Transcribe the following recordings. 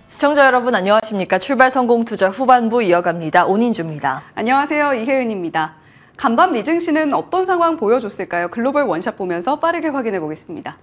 시청자 여러분 안녕하십니까? 출발 성공 투자 후반부 이어갑니다. 온인주입니다. 안녕하세요. 이혜은입니다. 간밤 미증시는 어떤 상황 보여줬을까요? 글로벌 원샷 보면서 빠르게 확인해 보겠습니다.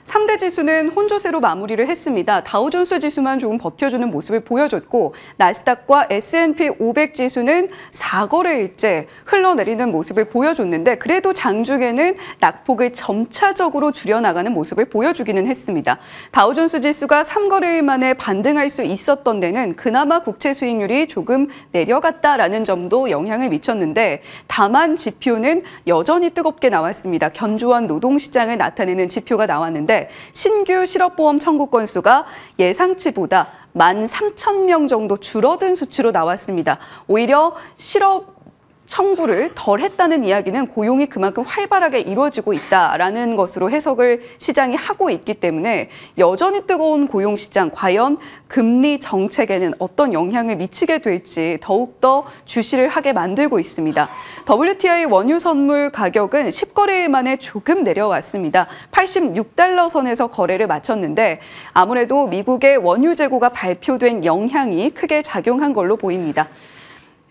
3대 지수는 혼조세로 마무리를 했습니다. 다우존스 지수만 조금 버텨주는 모습을 보여줬고 나스닥과 S&P 500 지수는 4거래일째 흘러내리는 모습을 보여줬는데 그래도 장중에는 낙폭을 점차적으로 줄여나가는 모습을 보여주기는 했습니다. 다우존스 지수가 3거래일 만에 반등할 수 있었던 데는 그나마 국채 수익률이 조금 내려갔다라는 점도 영향을 미쳤는데 다만 지표는 여전히 뜨겁게 나왔습니다. 견조한 노동시장을 나타내는 지표가 나왔는데 신규 실업보험 청구 건수가 예상치보다 13,000명 정도 줄어든 수치로 나왔습니다. 오히려 실업 청구를 덜 했다는 이야기는 고용이 그만큼 활발하게 이루어지고 있다라는 것으로 해석을 시장이 하고 있기 때문에 여전히 뜨거운 고용시장, 과연 금리 정책에는 어떤 영향을 미치게 될지 더욱더 주시를 하게 만들고 있습니다. WTI 원유 선물 가격은 10거래일 만에 조금 내려왔습니다. 86달러 선에서 거래를 마쳤는데 아무래도 미국의 원유 재고가 발표된 영향이 크게 작용한 걸로 보입니다.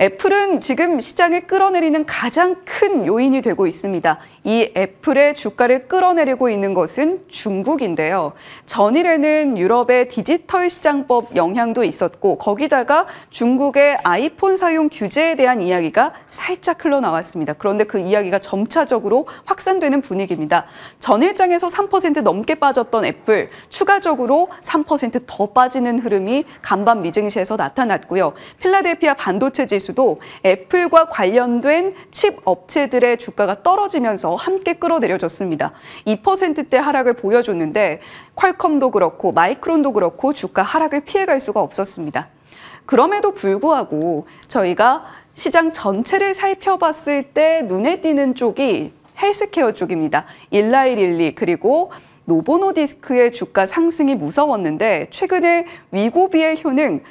애플은 지금 시장을 끌어내리는 가장 큰 요인이 되고 있습니다. 이 애플의 주가를 끌어내리고 있는 것은 중국인데요. 전일에는 유럽의 디지털 시장법 영향도 있었고 거기다가 중국의 아이폰 사용 규제에 대한 이야기가 살짝 흘러나왔습니다. 그런데 그 이야기가 점차적으로 확산되는 분위기입니다. 전일장에서 3% 넘게 빠졌던 애플, 추가적으로 3% 더 빠지는 흐름이 간밤 미증시에서 나타났고요. 필라델피아 반도체 지수도 애플과 관련된 칩 업체들의 주가가 떨어지면서 함께 끌어내려졌습니다. 2%대 하락을 보여줬는데 퀄컴도 그렇고 마이크론도 그렇고 주가 하락을 피해갈 수가 없었습니다. 그럼에도 불구하고 저희가 시장 전체를 살펴봤을 때 눈에 띄는 쪽이 헬스케어 쪽입니다. 일라이릴리 그리고 노보노디스크의 주가 상승이 무서웠는데 최근에 위고비의 효능,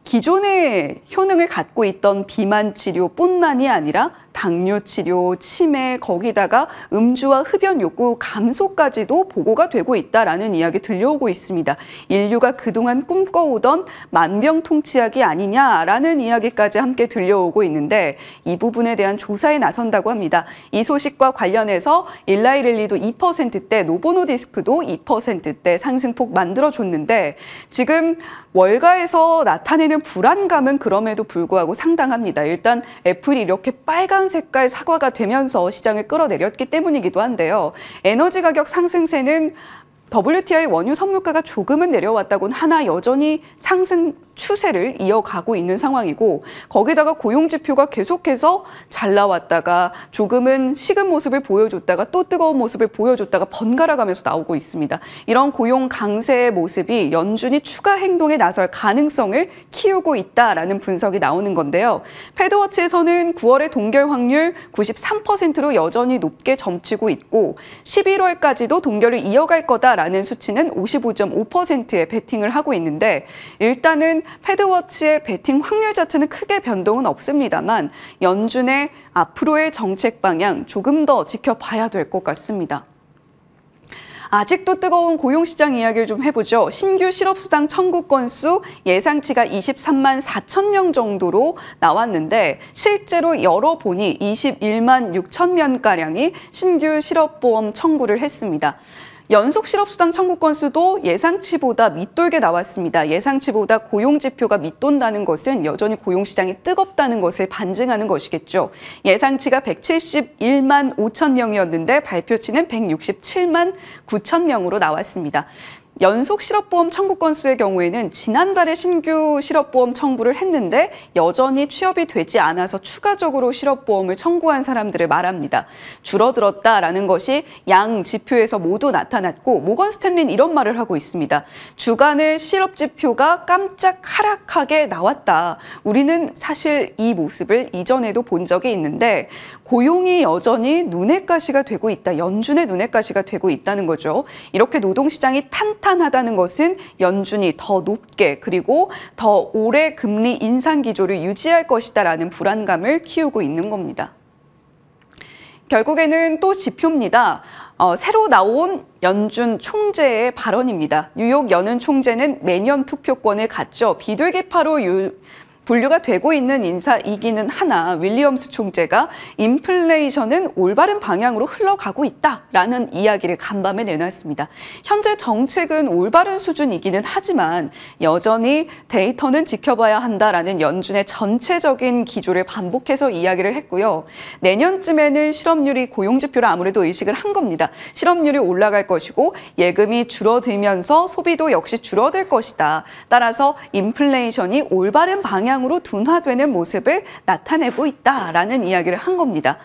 기존의 효능을 갖고 있던 비만 치료뿐만이 아니라 당뇨 치료, 치매, 거기다가 음주와 흡연 욕구 감소까지도 보고가 되고 있다라는 이야기 들려오고 있습니다. 인류가 그동안 꿈꿔오던 만병통치약이 아니냐라는 이야기까지 함께 들려오고 있는데 이 부분에 대한 조사에 나선다고 합니다. 이 소식과 관련해서 일라이릴리도 2%대, 노보노디스크도 2%대 상승폭 만들어줬는데 지금 월가에서 나타내는 불안감은 그럼에도 불구하고 상당합니다. 일단 애플이 이렇게 빨간 색깔 사과가 되면서 시장을 끌어내렸기 때문이기도 한데요. 에너지 가격 상승세는 WTI 원유 선물가가 조금은 내려왔다곤 하나 여전히 상승 추세를 이어가고 있는 상황이고 거기다가 고용지표가 계속해서 잘 나왔다가 조금은 식은 모습을 보여줬다가 또 뜨거운 모습을 보여줬다가 번갈아가면서 나오고 있습니다. 이런 고용 강세의 모습이 연준이 추가 행동에 나설 가능성을 키우고 있다라는 분석이 나오는 건데요. 패드워치에서는 9월의 동결 확률 93%로 여전히 높게 점치고 있고 11월까지도 동결을 이어갈 거다라는 수치는 55.5%의 베팅을 하고 있는데 일단은 패드워치의 베팅 확률 자체는 크게 변동은 없습니다만 연준의 앞으로의 정책 방향 조금 더 지켜봐야 될 것 같습니다. 아직도 뜨거운 고용시장 이야기를 좀 해보죠. 신규 실업수당 청구 건수 예상치가 23만 4천 명 정도로 나왔는데 실제로 열어보니 21만 6천 명가량이 신규 실업보험 청구를 했습니다. 연속 실업수당 청구 건수도 예상치보다 밑돌게 나왔습니다. 예상치보다 고용지표가 밑돈다는 것은 여전히 고용시장이 뜨겁다는 것을 반증하는 것이겠죠. 예상치가 171만 5천 명이었는데 발표치는 167만 9천 명으로 나왔습니다. 연속 실업보험 청구 건수의 경우에는 지난달에 신규 실업보험 청구를 했는데 여전히 취업이 되지 않아서 추가적으로 실업보험을 청구한 사람들을 말합니다. 줄어들었다라는 것이 양 지표에서 모두 나타났고 모건 스탠리는 이런 말을 하고 있습니다. 주간의 실업지표가 깜짝 하락하게 나왔다. 우리는 사실 이 모습을 이전에도 본 적이 있는데 고용이 여전히 눈의 가시가 되고 있다. 연준의 눈의 가시가 되고 있다는 거죠. 이렇게 노동시장이 탄탄하다는 것은 연준이 더 높게 그리고 더 오래 금리 인상 기조를 유지할 것이다라는 불안감을 키우고 있는 겁니다. 결국에는 또 지표입니다. 새로 나온 연준 총재의 발언입니다. 뉴욕 연은 총재는 매년 투표권을 갖죠. 비둘기파로 분류가 되고 있는 인사이기는 하나 윌리엄스 총재가 인플레이션은 올바른 방향으로 흘러가고 있다라는 이야기를 간밤에 내놨습니다. 현재 정책은 올바른 수준이기는 하지만 여전히 데이터는 지켜봐야 한다라는 연준의 전체적인 기조를 반복해서 이야기를 했고요. 내년쯤에는 실업률이 고용지표를 아무래도 의식을 한 겁니다. 실업률이 올라갈 것이고 예금이 줄어들면서 소비도 역시 줄어들 것이다. 따라서 인플레이션이 올바른 방향으로 둔화되는 모습을 나타내고 있다라는 이야기를 한 겁니다.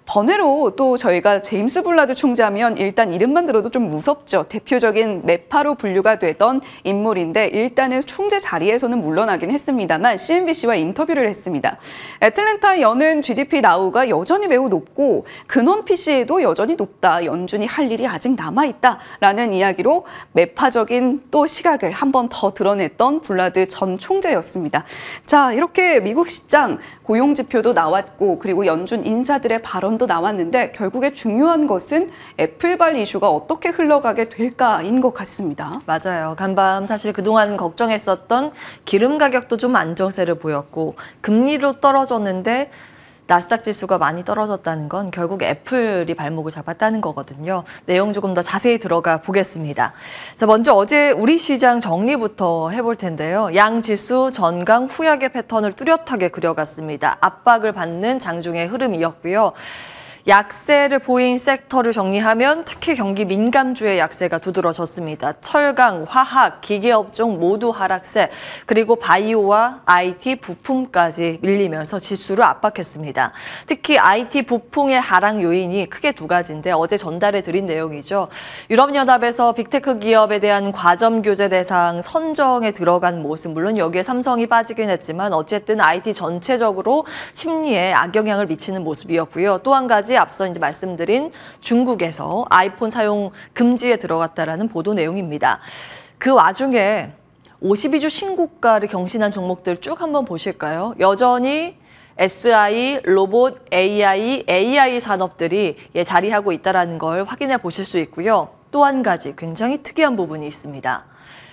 번외로 또 저희가 제임스 블라드 총재하면 일단 이름만 들어도 좀 무섭죠. 대표적인 매파로 분류가 되던 인물인데 일단은 총재 자리에서는 물러나긴 했습니다만 CNBC와 인터뷰를 했습니다. 애틀랜타 연은 GDP 나우가 여전히 매우 높고 근원 PC에도 여전히 높다. 연준이 할 일이 아직 남아있다라는 이야기로 매파적인 또 시각을 한 번 더 드러냈던 블라드 전 총재였습니다. 자, 이렇게 미국 시장 고용지표도 나왔고 그리고 연준 인사들의 발언도 나왔는데 결국에 중요한 것은 애플발 이슈가 어떻게 흘러가게 될까인 것 같습니다. 맞아요. 간밤 사실 그동안 걱정했었던 기름 가격도 좀 안정세를 보였고 금리로 떨어졌는데 나스닥 지수가 많이 떨어졌다는 건 결국 애플이 발목을 잡았다는 거거든요. 내용 조금 더 자세히 들어가 보겠습니다. 자, 먼저 어제 우리 시장 정리부터 해볼 텐데요. 양 지수 전강 후약의 패턴을 뚜렷하게 그려갔습니다. 압박을 받는 장중의 흐름이었고요. 약세를 보인 섹터를 정리하면 특히 경기 민감주의 약세가 두드러졌습니다. 철강, 화학, 기계업종 모두 하락세, 그리고 바이오와 IT, 부품까지 밀리면서 지수를 압박했습니다. 특히 IT 부품의 하락 요인이 크게 두 가지인데 어제 전달해 드린 내용이죠. 유럽연합에서 빅테크 기업에 대한 과점 규제 대상 선정에 들어간 모습, 물론 여기에 삼성이 빠지긴 했지만 어쨌든 IT 전체적으로 심리에 악영향을 미치는 모습이었고요. 또 한 가지 앞서 이제 말씀드린 중국에서 아이폰 사용 금지에 들어갔다라는 보도 내용입니다. 그 와중에 52주 신고가를 경신한 종목들 쭉 한번 보실까요? 여전히 SI, 로봇, AI 산업들이 자리하고 있다는 걸 확인해 보실 수 있고요. 또 한 가지 굉장히 특이한 부분이 있습니다.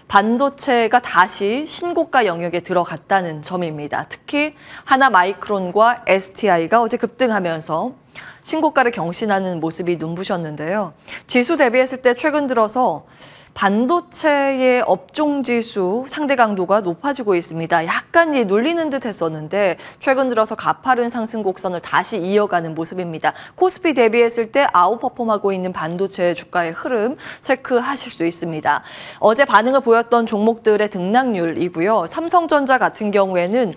반도체가 다시 신고가 영역에 들어갔다는 점입니다. 특히 하나마이크론과 STI가 어제 급등하면서 신고가를 경신하는 모습이 눈부셨는데요. 지수 대비했을 때 최근 들어서 반도체의 업종지수 상대 강도가 높아지고 있습니다. 약간 눌리는 듯 했었는데 최근 들어서 가파른 상승 곡선을 다시 이어가는 모습입니다. 코스피 대비했을 때 아웃퍼폼하고 있는 반도체 주가의 흐름 체크하실 수 있습니다. 어제 반응을 보였던 종목들의 등락률이고요. 삼성전자 같은 경우에는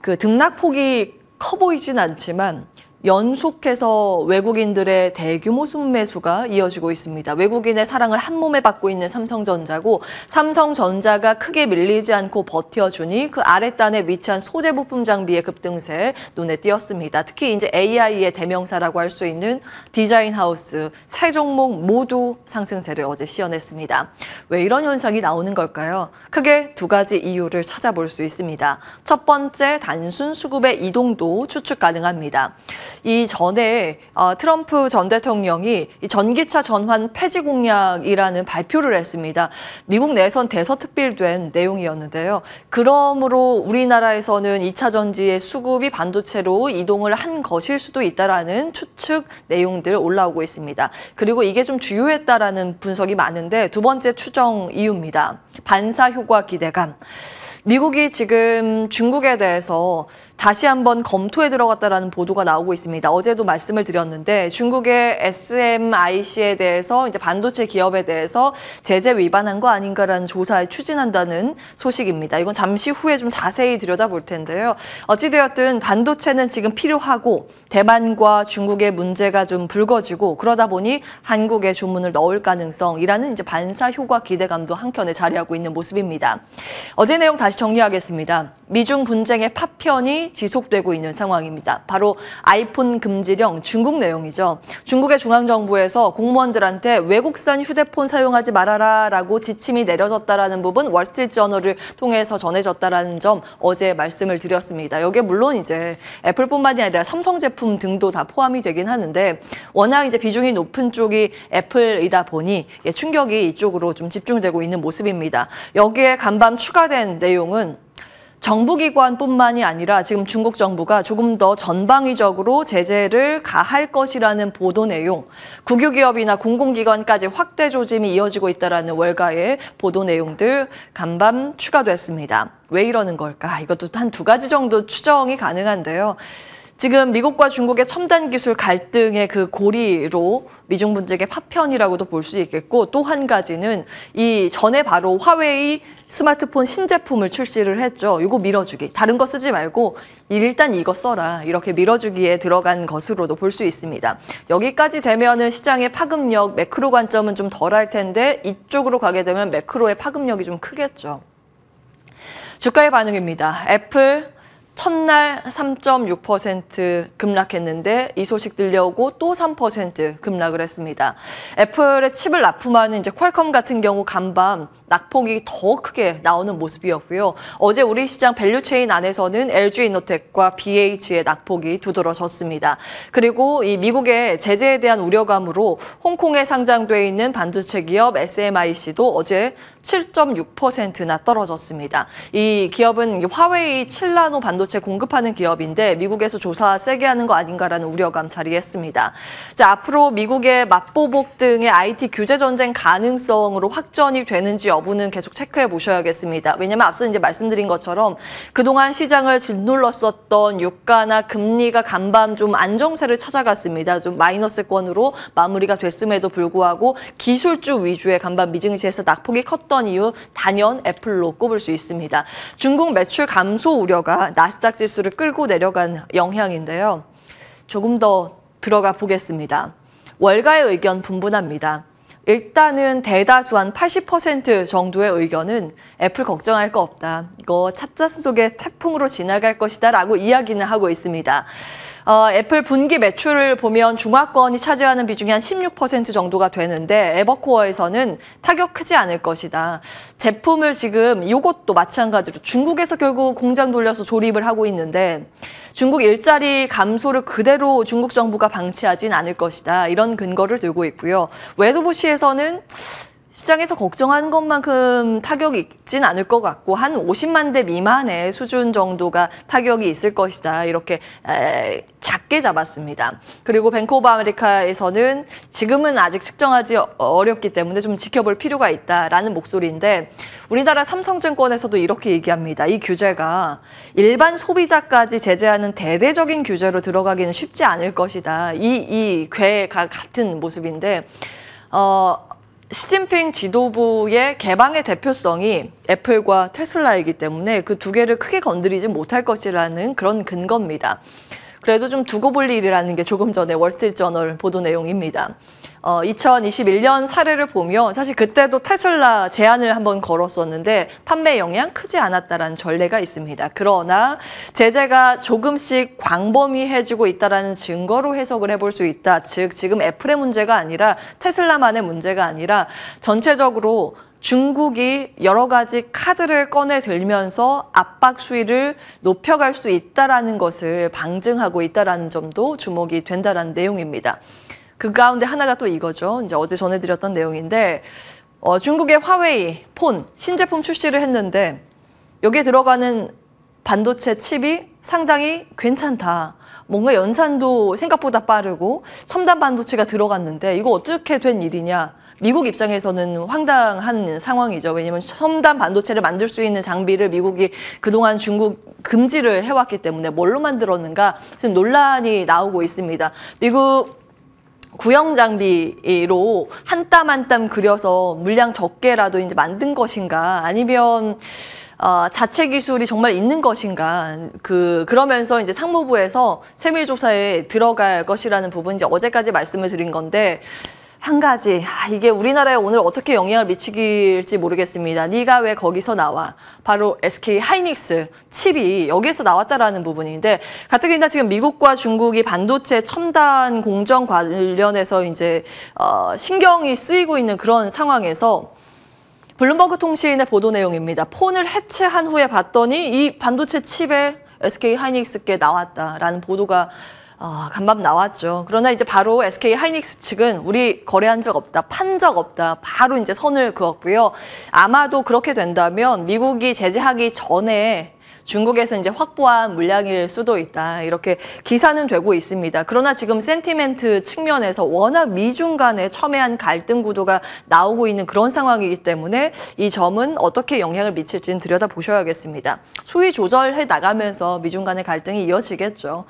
그 등락폭이 커 보이진 않지만 연속해서 외국인들의 대규모 순매수가 이어지고 있습니다. 외국인의 사랑을 한 몸에 받고 있는 삼성전자고 삼성전자가 크게 밀리지 않고 버텨주니 그 아랫단에 위치한 소재 부품 장비의 급등세 눈에 띄었습니다. 특히 이제 AI의 대명사라고 할 수 있는 디자인 하우스 세 종목 모두 상승세를 어제 시현했습니다. 왜 이런 현상이 나오는 걸까요? 크게 두 가지 이유를 찾아볼 수 있습니다. 첫 번째, 단순 수급의 이동도 추측 가능합니다. 이전에 트럼프 전 대통령이 전기차 전환 폐지 공약이라는 발표를 했습니다. 미국 내선 대서특필된 내용이었는데요. 그러므로 우리나라에서는 2차 전지의 수급이 반도체로 이동을 한 것일 수도 있다라는 추측 내용들 올라오고 있습니다. 그리고 이게 좀 주요했다라는 분석이 많은데 두 번째 추정 이유입니다. 반사 효과 기대감. 미국이 지금 중국에 대해서 다시 한번 검토에 들어갔다라는 보도가 나오고 있습니다. 어제도 말씀을 드렸는데 중국의 SMIC에 대해서 이제 반도체 기업에 대해서 제재 위반한 거 아닌가라는 조사를 추진한다는 소식입니다. 이건 잠시 후에 좀 자세히 들여다볼 텐데요. 어찌되었든 반도체는 지금 필요하고 대만과 중국의 문제가 좀 불거지고 그러다 보니 한국에 주문을 넣을 가능성이라는 이제 반사 효과 기대감도 한켠에 자리하고 있는 모습입니다. 어제 내용 다시 정리하겠습니다. 미중 분쟁의 파편이 지속되고 있는 상황입니다. 바로 아이폰 금지령 중국 내용이죠. 중국의 중앙정부에서 공무원들한테 외국산 휴대폰 사용하지 말아라라고 지침이 내려졌다라는 부분 월스트리트저널을 통해서 전해졌다라는 점 어제 말씀을 드렸습니다. 여기에 물론 이제 애플뿐만이 아니라 삼성 제품 등도 다 포함이 되긴 하는데 워낙 이제 비중이 높은 쪽이 애플이다 보니 충격이 이쪽으로 좀 집중되고 있는 모습입니다. 여기에 간밤 추가된 내용은 정부기관뿐만이 아니라 지금 중국 정부가 조금 더 전방위적으로 제재를 가할 것이라는 보도 내용, 국유기업이나 공공기관까지 확대 조짐이 이어지고 있다는 월가의 보도 내용들 간밤 추가됐습니다. 왜 이러는 걸까? 이것도 한 2가지 정도 추정이 가능한데요. 지금 미국과 중국의 첨단 기술 갈등의 그 고리로 미중 분쟁의 파편이라고도 볼 수 있겠고 또 한 가지는 이 전에 바로 화웨이 스마트폰 신제품을 출시를 했죠. 이거 밀어주기. 다른 거 쓰지 말고 일단 이거 써라. 이렇게 밀어주기에 들어간 것으로도 볼 수 있습니다. 여기까지 되면은 시장의 파급력, 매크로 관점은 좀 덜할 텐데 이쪽으로 가게 되면 매크로의 파급력이 좀 크겠죠. 주가의 반응입니다. 애플 첫날 3.6% 급락했는데 이 소식 들려오고 또 3% 급락을 했습니다. 애플의 칩을 납품하는 이제 퀄컴 같은 경우 간밤 낙폭이 더 크게 나오는 모습이었고요. 어제 우리 시장 밸류체인 안에서는 LG이노텍과 BH의 낙폭이 두드러졌습니다. 그리고 이 미국의 제재에 대한 우려감으로 홍콩에 상장돼 있는 반도체 기업 SMIC도 어제 7.6%나 떨어졌습니다. 이 기업은 화웨이 7나노 반도체 공급하는 기업인데 미국에서 조사 세게 하는 거 아닌가라는 우려감 자리했습니다. 자, 앞으로 미국의 맞보복 등의 IT 규제 전쟁 가능성으로 확전이 되는지 여부는 계속 체크해 보셔야겠습니다. 왜냐하면 앞서 이제 말씀드린 것처럼 그동안 시장을 짓눌렀었던 유가나 금리가 간밤 좀 안정세를 찾아갔습니다. 좀 마이너스권으로 마무리가 됐음에도 불구하고 기술주 위주의 간밤 미증시에서 낙폭이 컸던 이유 단연 애플로 꼽을 수 있습니다. 중국 매출 감소 우려가 나스닥 지수를 끌고 내려간 영향인데요. 조금 더 들어가 보겠습니다. 월가의 의견 분분합니다. 일단은 대다수 한 80% 정도의 의견은 애플 걱정할 거 없다. 이거 찻잔 속에 태풍으로 지나갈 것이다 라고 이야기는 하고 있습니다. 애플 분기 매출을 보면 중화권이 차지하는 비중이 한 16% 정도가 되는데 에버코어에서는 타격 크지 않을 것이다. 제품을 지금 이것도 마찬가지로 중국에서 결국 공장 돌려서 조립을 하고 있는데 중국 일자리 감소를 그대로 중국 정부가 방치하진 않을 것이다. 이런 근거를 들고 있고요. 웨더부시에서는 시장에서 걱정하는 것만큼 타격이 있진 않을 것 같고 한 50만 대 미만의 수준 정도가 타격이 있을 것이다. 이렇게 작게 잡았습니다. 그리고 뱅크 오브 아메리카에서는 지금은 아직 측정하기 어렵기 때문에 좀 지켜볼 필요가 있다라는 목소리인데 우리나라 삼성증권에서도 이렇게 얘기합니다. 이 규제가 일반 소비자까지 제재하는 대대적인 규제로 들어가기는 쉽지 않을 것이다. 이 괴가 같은 모습인데 시진핑 지도부의 개방의 대표성이 애플과 테슬라이기 때문에 그 두 개를 크게 건드리지 못할 것이라는 그런 근거입니다. 그래도 좀 두고 볼 일이라는 게 조금 전에 월스트리트저널 보도 내용입니다. 2021년 사례를 보면 사실 그때도 테슬라 제한을 한번 걸었었는데 판매 영향 크지 않았다라는 전례가 있습니다. 그러나 제재가 조금씩 광범위해지고 있다는 증거로 해석을 해볼 수 있다. 즉 지금 애플의 문제가 아니라 테슬라만의 문제가 아니라 전체적으로 중국이 여러 가지 카드를 꺼내 들면서 압박 수위를 높여갈 수 있다는 것을 방증하고 있다는 점도 주목이 된다는 내용입니다. 그 가운데 하나가 또 이거죠. 이제 어제 전해드렸던 내용인데 중국의 화웨이 폰 신제품 출시를 했는데 여기에 들어가는 반도체 칩이 상당히 괜찮다. 뭔가 연산도 생각보다 빠르고 첨단 반도체가 들어갔는데 이거 어떻게 된 일이냐. 미국 입장에서는 황당한 상황이죠. 왜냐하면 첨단 반도체를 만들 수 있는 장비를 미국이 그동안 중국 금지를 해왔기 때문에 뭘로 만들었는가 지금 논란이 나오고 있습니다. 미국 구형 장비로 한 땀 한 땀 그려서 물량 적게라도 이제 만든 것인가 아니면 자체 기술이 정말 있는 것인가 그러면서 이제 상무부에서 세밀 조사에 들어갈 것이라는 부분 이제 어제까지 말씀을 드린 건데 한 가지, 이게 우리나라에 오늘 어떻게 영향을 미치길지 모르겠습니다. 네가 왜 거기서 나와? 바로 SK 하이닉스 칩이 여기에서 나왔다라는 부분인데, 가뜩이나 지금 미국과 중국이 반도체 첨단 공정 관련해서 이제 신경이 쓰이고 있는 그런 상황에서 블룸버그 통신의 보도 내용입니다. 폰을 해체한 후에 봤더니 이 반도체 칩에 SK 하이닉스께 나왔다라는 보도가 간밤 나왔죠. 그러나 이제 바로 SK 하이닉스 측은 우리 거래한 적 없다, 판 적 없다, 바로 이제 선을 그었고요. 아마도 그렇게 된다면 미국이 제재하기 전에 중국에서 이제 확보한 물량일 수도 있다, 이렇게 기사는 되고 있습니다. 그러나 지금 센티멘트 측면에서 워낙 미중 간의 첨예한 갈등 구도가 나오고 있는 그런 상황이기 때문에 이 점은 어떻게 영향을 미칠지는 들여다보셔야겠습니다. 수위 조절해 나가면서 미중 간의 갈등이 이어지겠죠.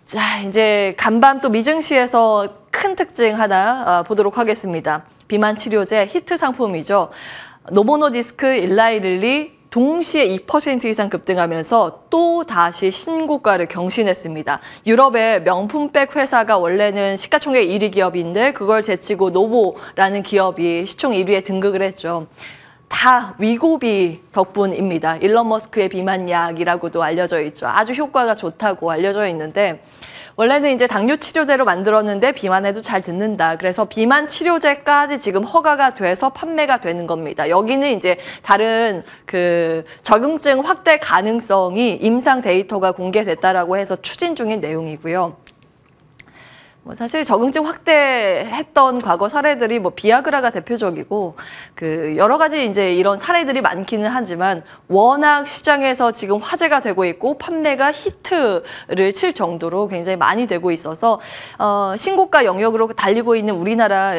자, 이제 간밤 또 미증시에서 큰 특징 하나 보도록 하겠습니다. 비만 치료제 히트 상품이죠. 노보노디스크, 일라이릴리 동시에 2% 이상 급등하면서 또 다시 신고가를 경신했습니다. 유럽의 명품백 회사가 원래는 시가총액 1위 기업인데 그걸 제치고 노보라는 기업이 시총 1위에 등극을 했죠. 다 위고비 덕분입니다. 일론 머스크의 비만약이라고도 알려져 있죠. 아주 효과가 좋다고 알려져 있는데, 원래는 이제 당뇨 치료제로 만들었는데 비만에도 잘 듣는다. 그래서 비만 치료제까지 지금 허가가 돼서 판매가 되는 겁니다. 여기는 이제 다른 그 적응증 확대 가능성이 임상 데이터가 공개됐다라고 해서 추진 중인 내용이고요. 사실 적응증 확대했던 과거 사례들이 비아그라가 대표적이고 여러 가지 이제 이런 사례들이 많기는 하지만 워낙 시장에서 지금 화제가 되고 있고 판매가 히트를 칠 정도로 굉장히 많이 되고 있어서 신고가 영역으로 달리고 있는 우리나라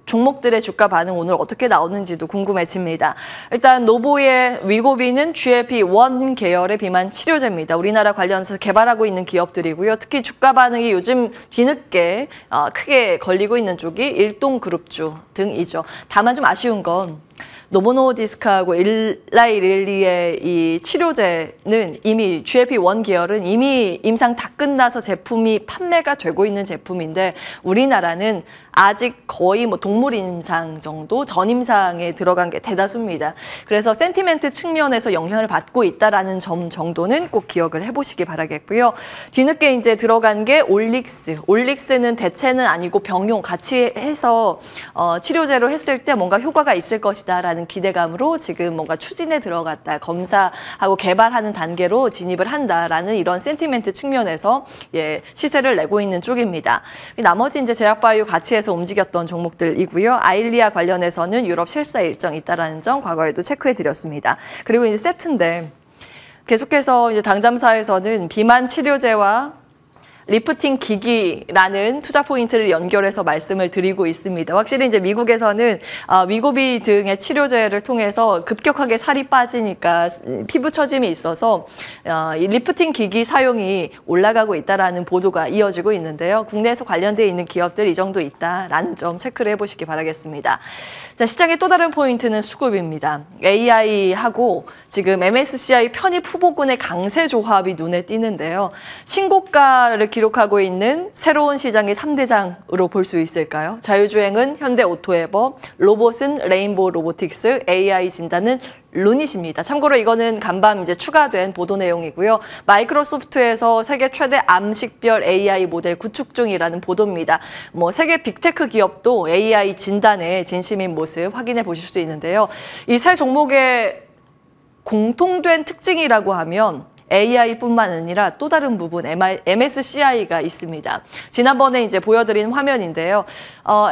종목들의 주가 반응 오늘 어떻게 나오는지도 궁금해집니다. 일단 노보의 위고비는 GLP-1 계열의 비만 치료제입니다. 우리나라 관련해서 개발하고 있는 기업들이고요. 특히 주가 반응이 요즘 뒤늦게 크게 걸리고 있는 쪽이 일동그룹주 등이죠. 다만 좀 아쉬운 건 노보노디스크하고 일라이릴리의 이 치료제는 이미 GLP-1 계열은 이미 임상 다 끝나서 제품이 판매가 되고 있는 제품인데 우리나라는 아직 거의 동물 임상 정도, 전임상에 들어간 게 대다수입니다. 그래서 센티멘트 측면에서 영향을 받고 있다라는 점 정도는 꼭 기억을 해보시기 바라겠고요. 뒤늦게 이제 들어간 게 올릭스. 올릭스는 대체는 아니고 병용 같이 해서 치료제로 했을 때 뭔가 효과가 있을 것이다라는 기대감으로 지금 뭔가 추진에 들어갔다, 검사하고 개발하는 단계로 진입을 한다라는 이런 센티멘트 측면에서 시세를 내고 있는 쪽입니다. 나머지 이제 제약바이오 같이 해서 움직였던 종목들이고요. 아일리아 관련해서는 유럽 실사 일정이 있다라는 점 과거에도 체크해 드렸습니다. 그리고 이제 세트인데 계속해서 이제 당잠사에서는 비만 치료제와 리프팅 기기라는 투자 포인트를 연결해서 말씀을 드리고 있습니다. 확실히 이제 미국에서는 위고비 등의 치료제를 통해서 급격하게 살이 빠지니까 피부 처짐이 있어서 이 리프팅 기기 사용이 올라가고 있다라는 보도가 이어지고 있는데요. 국내에서 관련되어 있는 기업들 이 정도 있다라는 점 체크를 해보시기 바라겠습니다. 자, 시장의 또 다른 포인트는 수급입니다. AI하고 지금 MSCI 편입 후보군의 강세 조합이 눈에 띄는데요. 신고가를 기록하고 있는 새로운 시장의 3대장으로 볼 수 있을까요? 자율주행은 현대오토에버, 로봇은 레인보우 로보틱스, AI 진단은 루닛입니다. 참고로 이거는 간밤 이제 추가된 보도 내용이고요. 마이크로소프트에서 세계 최대 암식별 AI 모델 구축 중이라는 보도입니다. 세계 빅테크 기업도 AI 진단에 진심인 모습 확인해 보실 수 있는데요. 이 세 종목의 공통된 특징이라고 하면 AI뿐만 아니라 또 다른 부분 MSCI가 있습니다. 지난번에 이제 보여드린 화면인데요.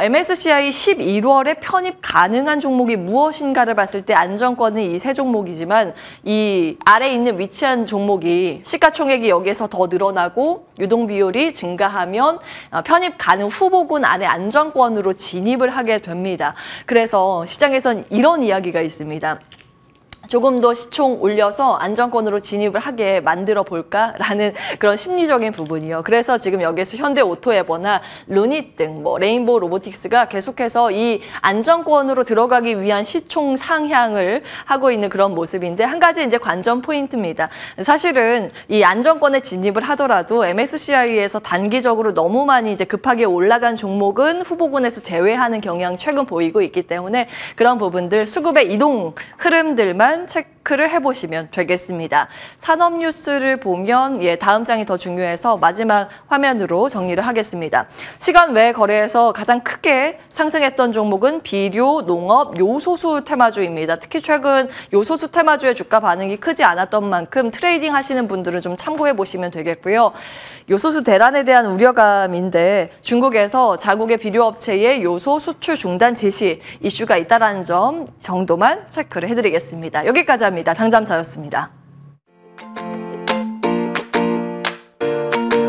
MSCI 11월에 편입 가능한 종목이 무엇인가를 봤을 때 안정권은 이 세 종목이지만 이 아래 있는 위치한 종목이 시가총액이 여기에서 더 늘어나고 유동 비율이 증가하면 편입 가능 후보군 안에 안정권으로 진입을 하게 됩니다. 그래서 시장에선 이런 이야기가 있습니다. 조금 더 시총 올려서 안정권으로 진입을 하게 만들어 볼까라는 그런 심리적인 부분이요. 그래서 지금 여기에서 현대오토에버나 루닛 등 뭐 레인보우 로보틱스가 계속해서 이 안정권으로 들어가기 위한 시총 상향을 하고 있는 그런 모습인데, 한 가지 이제 관전 포인트입니다. 사실은 이 안정권에 진입을 하더라도 MSCI에서 단기적으로 너무 많이 이제 급하게 올라간 종목은 후보군에서 제외하는 경향 최근 보이고 있기 때문에 그런 부분들 수급의 이동 흐름들만 체크를 해보시면 되겠습니다. 산업 뉴스를 보면 다음 장이 더 중요해서 마지막 화면으로 정리를 하겠습니다. 시간 외 거래에서 가장 크게 상승했던 종목은 비료, 농업, 요소수 테마주입니다. 특히 최근 요소수 테마주의 주가 반응이 크지 않았던 만큼 트레이딩 하시는 분들은 좀 참고해 보시면 되겠고요. 요소수 대란에 대한 우려감인데 중국에서 자국의 비료업체의 요소 수출 중단 지시 이슈가 있다는 점 정도만 체크를 해드리겠습니다. 여기까지 합니다. 당잠사였습니다.